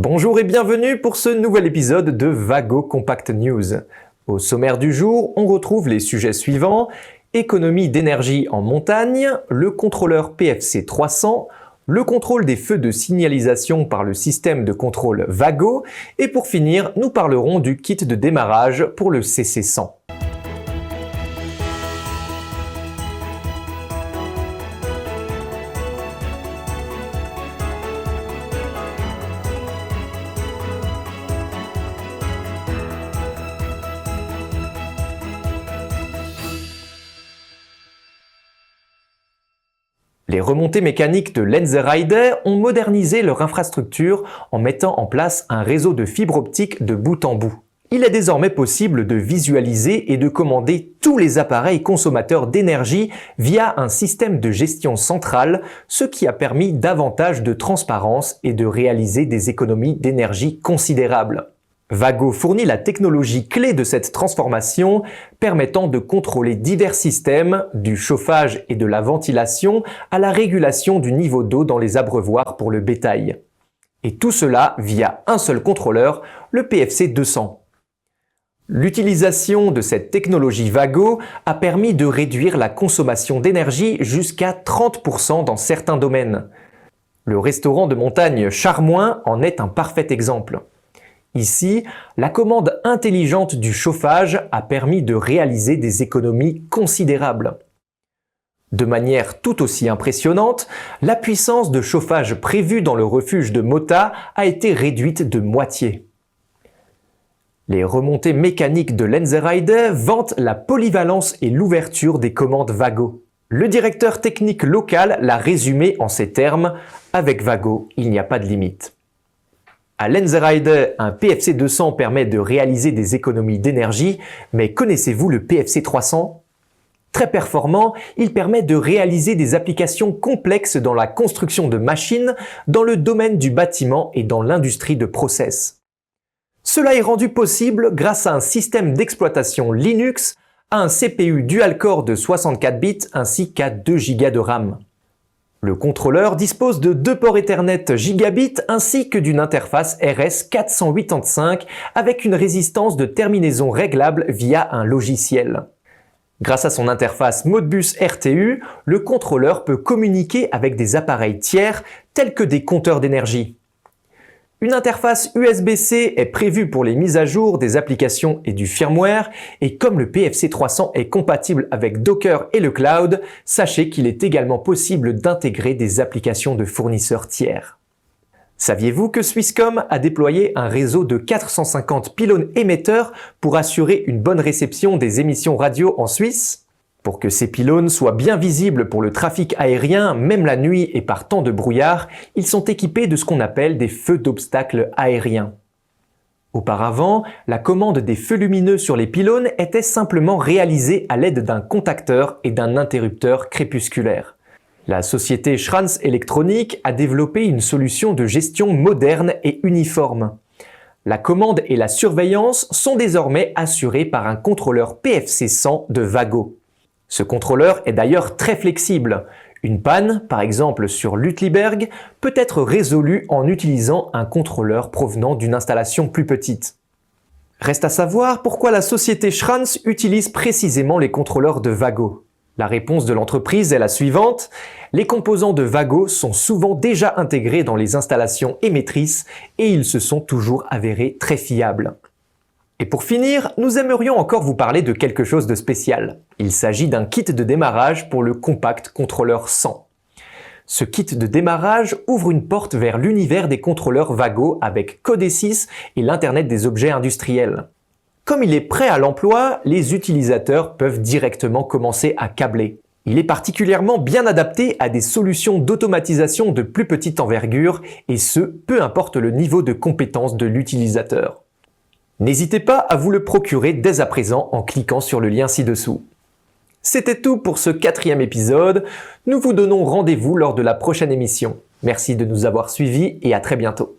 Bonjour et bienvenue pour ce nouvel épisode de Vago Compact News. Au sommaire du jour, on retrouve les sujets suivants: économie d'énergie en montagne, le contrôleur PFC 300, le contrôle des feux de signalisation par le système de contrôle Vago, et pour finir, nous parlerons du kit de démarrage pour le CC100. Les remontées mécaniques de Lenzerheide ont modernisé leur infrastructure en mettant en place un réseau de fibre optique de bout en bout. Il est désormais possible de visualiser et de commander tous les appareils consommateurs d'énergie via un système de gestion centrale, ce qui a permis davantage de transparence et de réaliser des économies d'énergie considérables. Vago fournit la technologie clé de cette transformation, permettant de contrôler divers systèmes, du chauffage et de la ventilation à la régulation du niveau d'eau dans les abreuvoirs pour le bétail. Et tout cela via un seul contrôleur, le PFC 200. L'utilisation de cette technologie Vago a permis de réduire la consommation d'énergie jusqu'à 30% dans certains domaines. Le restaurant de montagne Charmoin en est un parfait exemple. Ici, la commande intelligente du chauffage a permis de réaliser des économies considérables. De manière tout aussi impressionnante, la puissance de chauffage prévue dans le refuge de Mota a été réduite de moitié. Les remontées mécaniques de Lenzerheide vantent la polyvalence et l'ouverture des commandes Vago. Le directeur technique local l'a résumé en ces termes: avec Vago, il n'y a pas de limite. À Lenzerheide, un PFC 200 permet de réaliser des économies d'énergie, mais connaissez-vous le PFC 300 ? Très performant, il permet de réaliser des applications complexes dans la construction de machines, dans le domaine du bâtiment et dans l'industrie de process. Cela est rendu possible grâce à un système d'exploitation Linux, à un CPU dual-core de 64 bits ainsi qu'à 2 Go de RAM. Le contrôleur dispose de 2 ports Ethernet Gigabit ainsi que d'une interface RS485 avec une résistance de terminaison réglable via un logiciel. Grâce à son interface Modbus RTU, le contrôleur peut communiquer avec des appareils tiers tels que des compteurs d'énergie. Une interface USB-C est prévue pour les mises à jour des applications et du firmware, et comme le PFC 300 est compatible avec Docker et le cloud, sachez qu'il est également possible d'intégrer des applications de fournisseurs tiers. Saviez-vous que Swisscom a déployé un réseau de 450 pylônes émetteurs pour assurer une bonne réception des émissions radio en Suisse ? Pour que ces pylônes soient bien visibles pour le trafic aérien, même la nuit et par temps de brouillard, ils sont équipés de ce qu'on appelle des feux d'obstacles aériens. Auparavant, la commande des feux lumineux sur les pylônes était simplement réalisée à l'aide d'un contacteur et d'un interrupteur crépusculaire. La société Schranz Electronic a développé une solution de gestion moderne et uniforme. La commande et la surveillance sont désormais assurées par un contrôleur PFC 100 de Vago. Ce contrôleur est d'ailleurs très flexible. Une panne, par exemple sur l'Uetliberg, peut être résolue en utilisant un contrôleur provenant d'une installation plus petite. Reste à savoir pourquoi la société Schranz utilise précisément les contrôleurs de Vago. La réponse de l'entreprise est la suivante: les composants de Vago sont souvent déjà intégrés dans les installations émettrices et ils se sont toujours avérés très fiables. Et pour finir, nous aimerions encore vous parler de quelque chose de spécial. Il s'agit d'un kit de démarrage pour le Compact Controller 100. Ce kit de démarrage ouvre une porte vers l'univers des contrôleurs Vago avec Codesys et l'Internet des objets industriels. Comme il est prêt à l'emploi, les utilisateurs peuvent directement commencer à câbler. Il est particulièrement bien adapté à des solutions d'automatisation de plus petite envergure, et ce, peu importe le niveau de compétence de l'utilisateur. N'hésitez pas à vous le procurer dès à présent en cliquant sur le lien ci-dessous. C'était tout pour ce 4e épisode. Nous vous donnons rendez-vous lors de la prochaine émission. Merci de nous avoir suivis et à très bientôt.